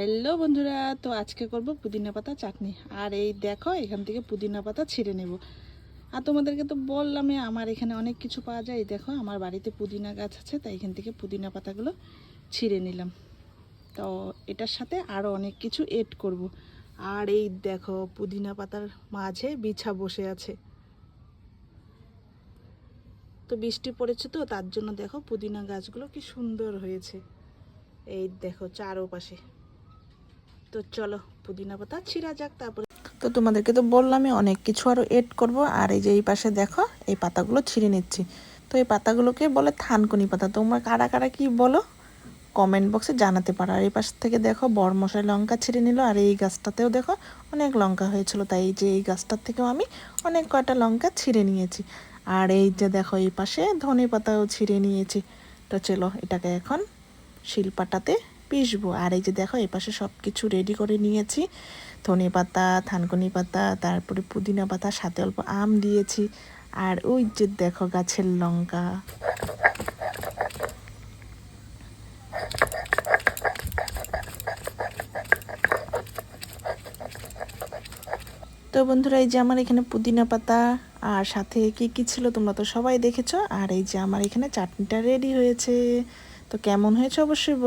Hello বন্ধুরা, তো আজকে করব পুদিনা পাতা চাটনি। আর এই দেখো, এখান থেকে পুদিনা পাতা ছিঁড়ে নেব। আর তোমাদেরকে তো বললামই আমার এখানে অনেক কিছু পাওয়া যায়। দেখো, আমার বাড়িতে পুদিনা গাছ আছে, তাই এখান থেকে পুদিনা পাতাগুলো ছিঁড়ে নিলাম। তো এটার সাথে আরও অনেক কিছু এড করব। আর এই দেখো, পুদিনা পাতার মাঝে বিছা বসে আছে। তো বৃষ্টি পড়েছে, তো তার জন্য দেখো পুদিনা গাছগুলো কি সুন্দর হয়েছে। এই দেখো চারোপাশে। তো চলো পুদিনা পাতা ছিঁড়া যাক। তারপরে তো তোমাদেরকে তো বললামই অনেক কিছু আরও এড করব। আর এই যে এই পাশে দেখো, এই পাতাগুলো ছিঁড়ে নিচ্ছি। তো এই পাতাগুলোকে বলে থানকুনি পাতা। তোমরা কারা কারা কি বলো কমেন্ট বক্সে জানাতে পারো। আর এই পাশ থেকে দেখো বড়মশাই লঙ্কা ছিঁড়ে নিল। আর এই গাছটাতেও দেখো অনেক লঙ্কা হয়েছিল, তাই এই যে এই গাছটার থেকেও আমি অনেক কয়টা লঙ্কা ছিঁড়ে নিয়েছি। আর এই যে দেখো এই পাশে ধনে পাতাও ছিঁড়ে নিয়েছি। তো চলো এটাকে এখন শিলপাটাতে পিষবো। আর এই যে দেখো এই পাশে সব কিছু রেডি করে নিয়েছি। ধনে পাতা, থানকুনি পাতা, তারপরে পুদিনা পাতা, সাথে অল্প আম দিয়েছি। আর ওই যে দেখো গাছের লঙ্কা। তো বন্ধুরা, এই যে আমার এখানে পুদিনা পাতা আর সাথে কি কি ছিল তোমরা তো সবাই দেখেছো। আর এই যে আমার এখানে চাটনিটা রেডি হয়েছে। তো কেমন হয়েছে অবশ্যই